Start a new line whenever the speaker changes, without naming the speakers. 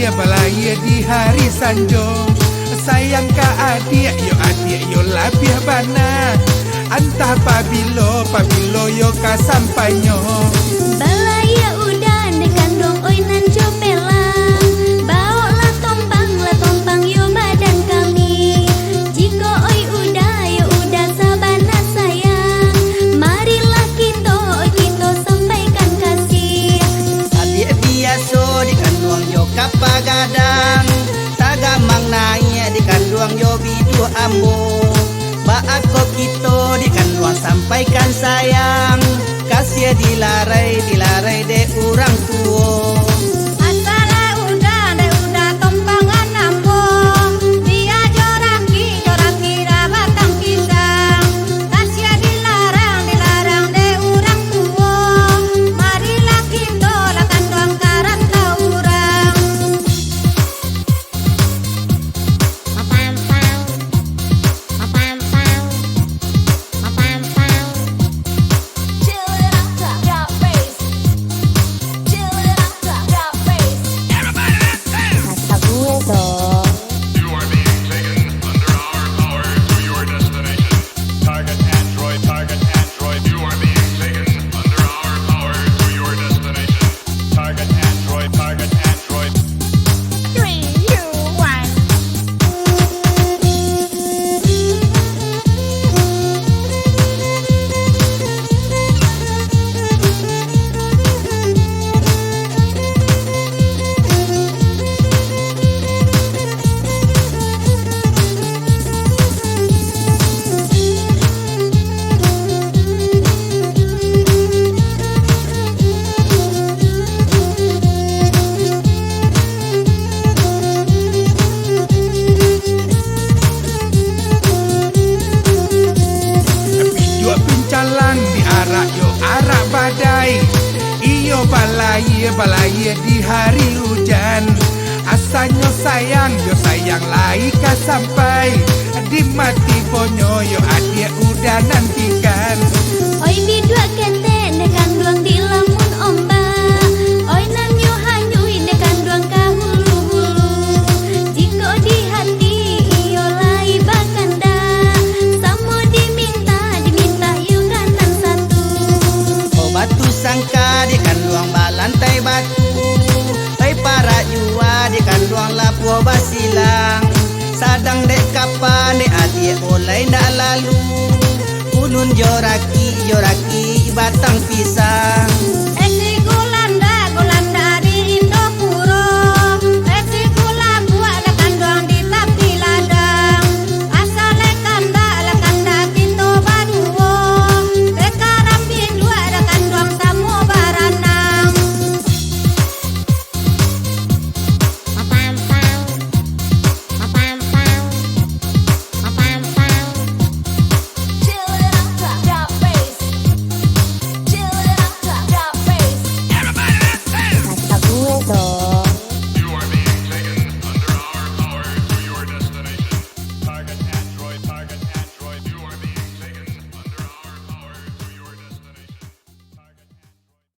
balai di hari sanjo. Sayang ka adik yo labih bana. Antah pabilo yo ka sampanyo.
Balaya udah dekan dong oi nan jopela. Bawalah tompang yo badan kami. Jika oi udah yo udah sabana sayang. Marilah kita sampaikan kasih.
Adik biaso dikandung yo kapagadang. Tagamang naik dikandung yo bidu ambo. Baako kita dikandung sampaikan sayang. Kasih dilarai de orang tua.
Asala udah tompangan ambo. Dia joraki batang pisang. Kasih dilarang de orang tua. Marilah kita lakan doang karanta urang.
Arak badai iyo balai di hari hujan. Asanyo sayang lai ka sampai. Di mati ponyo yo adik udah nantikan.
Oi bidua kete dekan duang di lamun ombak. Oi nan yo hanyui dekan duang kahulu-hulu. Jiko di hati iyo lai bakanda. Samo diminta yo kanan satu.
Batu sangka di kanduang balantai batu. Pai para jua di kanduang lapuo basilang. Sadang dek kapan dek adik oleh ndak lalu. Ulun joraki batang pisang.